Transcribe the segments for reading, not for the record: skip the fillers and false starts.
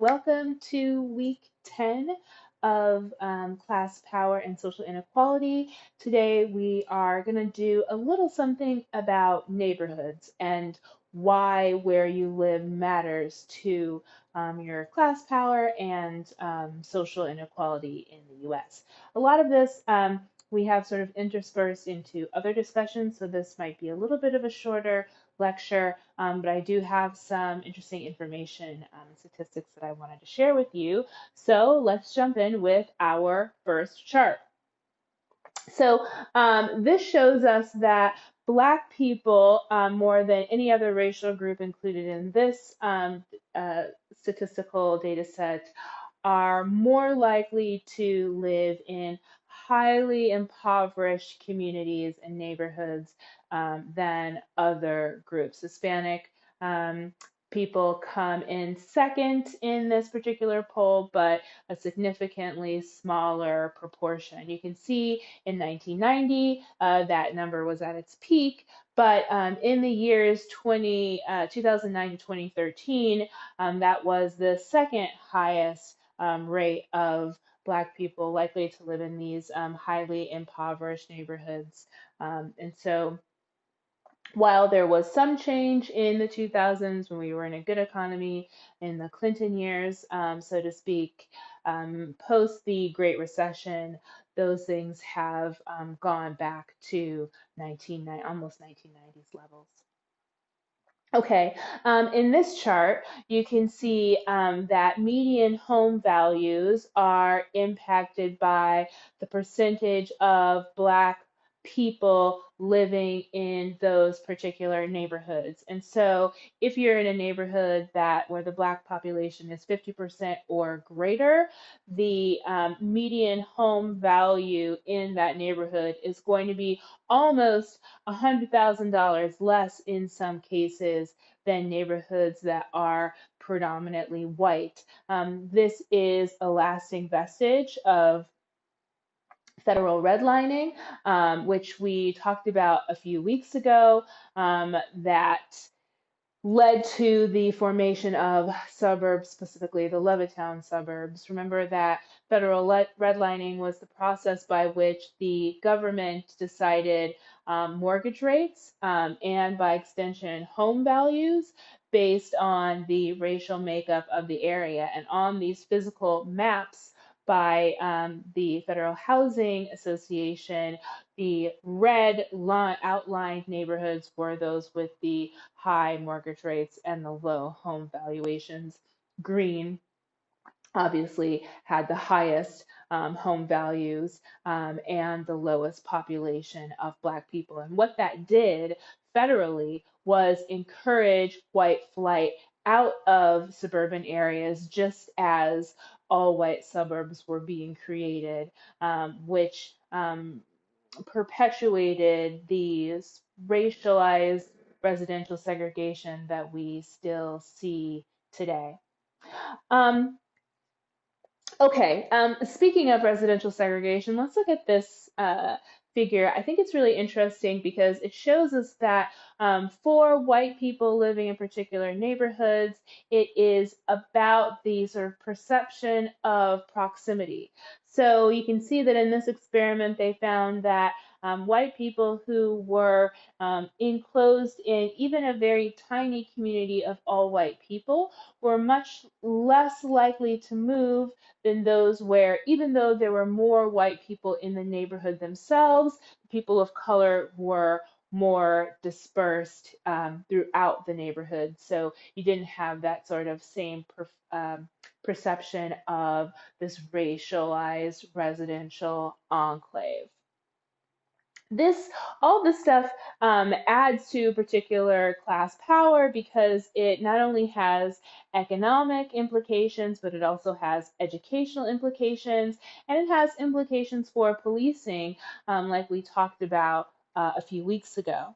Welcome to week 10 of Class Power and Social Inequality. Today we are going to do a little something about neighborhoods and why where you live matters to your class power and social inequality in the US. A lot of this we have sort of interspersed into other discussions, so this might be a little bit of a shorter lecture, but I do have some interesting information and statistics that I wanted to share with you. So let's jump in with our first chart. So this shows us that Black people, more than any other racial group included in this statistical data set, are more likely to live in highly impoverished communities and neighborhoods than other groups. Hispanic people come in second in this particular poll, but a significantly smaller proportion. You can see in 1990, that number was at its peak, but in the years 2009 to 2013, that was the second highest rate of Black people likely to live in these highly impoverished neighborhoods. And so while there was some change in the 2000s when we were in a good economy in the Clinton years, so to speak, post the Great Recession, those things have gone back to almost 1990s levels. Okay, in this chart, you can see that median home values are impacted by the percentage of Black people living in those particular neighborhoods. And so if you're in a neighborhood where the Black population is 50% or greater, the median home value in that neighborhood is going to be almost $100,000 less in some cases than neighborhoods that are predominantly white. This is a lasting vestige of federal redlining, which we talked about a few weeks ago, that led to the formation of suburbs, specifically the Levittown suburbs. Remember that federal redlining was the process by which the government decided mortgage rates and by extension home values based on the racial makeup of the area. And on these physical maps by the Federal Housing Association, the red outlined neighborhoods were those with the high mortgage rates and the low home valuations. Green obviously had the highest home values and the lowest population of Black people. And what that did federally was encourage white flight out of suburban areas, just as all white suburbs were being created, which perpetuated these racialized residential segregation that we still see today. Okay, speaking of residential segregation, let's look at this figure. I think it's really interesting because it shows us that for white people living in particular neighborhoods, it is about the sort of perception of proximity. So you can see that in this experiment, they found that white people who were enclosed in even a very tiny community of all white people were much less likely to move than those where, even though there were more white people in the neighborhood themselves, people of color were more dispersed throughout the neighborhood. So you didn't have that sort of same perception of this racialized residential enclave. All this stuff adds to particular class power because it not only has economic implications, but it also has educational implications, and it has implications for policing, like we talked about a few weeks ago.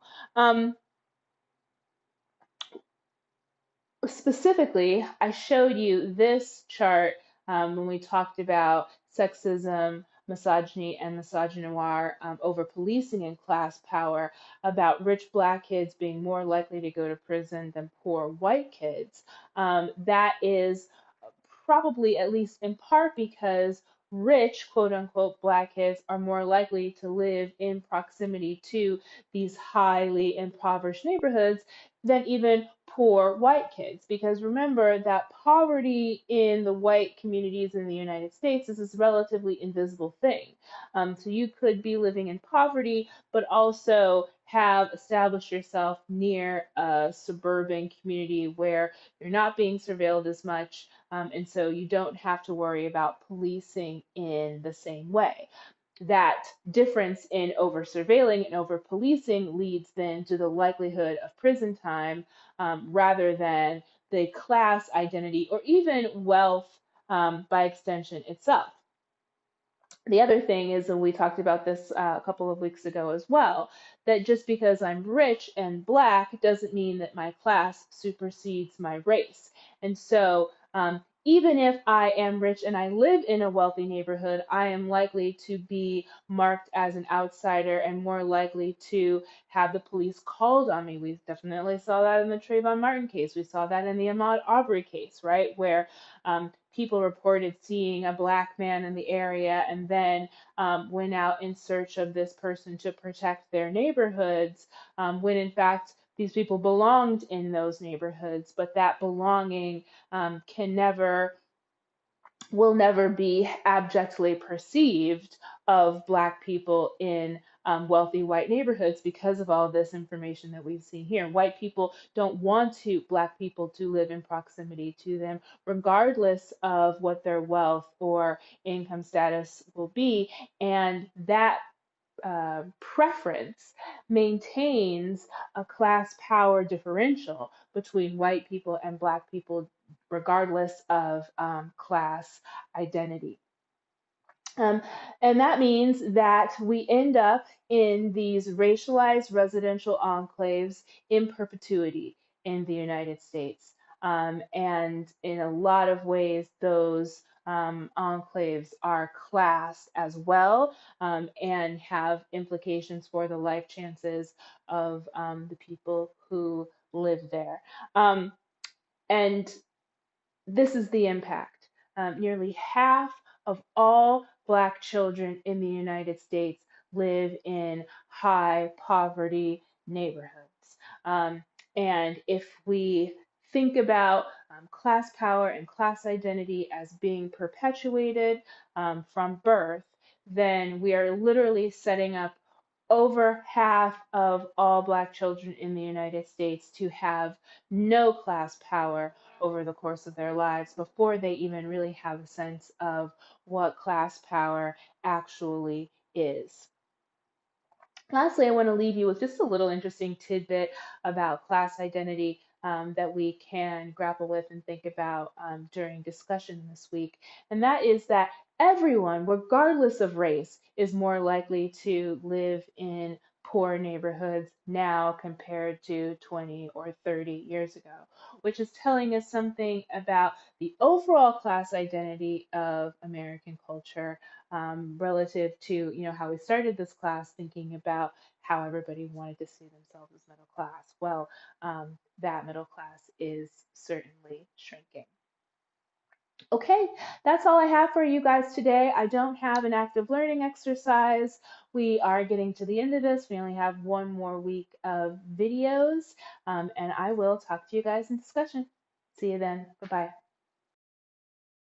Specifically, I showed you this chart when we talked about sexism, misogyny, and misogynoir over policing and class power, about rich Black kids being more likely to go to prison than poor white kids. That is probably at least in part because rich, quote unquote, Black kids are more likely to live in proximity to these highly impoverished neighborhoods than even poor white kids. Because remember that poverty in the white communities in the United States is this relatively invisible thing. So you could be living in poverty, but also have established yourself near a suburban community where you're not being surveilled as much, and so you don't have to worry about policing in the same way. That difference in over surveilling and over policing leads then to the likelihood of prison time, rather than the class identity or even wealth, by extension itself. The other thing is, and we talked about this a couple of weeks ago as well, that just because I'm rich and Black doesn't mean that my class supersedes my race. And so, even if I am rich and I live in a wealthy neighborhood, I am likely to be marked as an outsider and more likely to have the police called on me. We definitely saw that in the Trayvon Martin case. We saw that in the Ahmaud Arbery case, right? Where people reported seeing a Black man in the area and then went out in search of this person to protect their neighborhoods, when in fact these people belonged in those neighborhoods, but that belonging can never will never be abjectly perceived of Black people in wealthy white neighborhoods because of all this information that we've seen here. White people don't want Black people to live in proximity to them, regardless of what their wealth or income status will be. And that preference maintains a class power differential between white people and Black people, regardless of class identity. Um, and that means that we end up in these racialized residential enclaves in perpetuity in the United States. And in a lot of ways, those enclaves are classed as well, and have implications for the life chances of the people who live there. And this is the impact. Nearly half of all Black children in the United States live in high poverty neighborhoods. And if we think about class power and class identity as being perpetuated from birth, then we are literally setting up over half of all Black children in the United States to have no class power over the course of their lives before they even really have a sense of what class power actually is. Lastly, I want to leave you with just a little interesting tidbit about class identity that we can grapple with and think about during discussion this week. And that is that everyone, regardless of race, is more likely to live in poor neighborhoods now compared to 20 or 30 years ago, which is telling us something about the overall class identity of American culture, relative to how we started this class thinking about how everybody wanted to see themselves as middle class. Well, that middle class is certainly shrinking. Okay, that's all I have for you guys today. I don't have an active learning exercise. We are getting to the end of this. We only have one more week of videos, and I will talk to you guys in discussion. See you then. Bye-bye.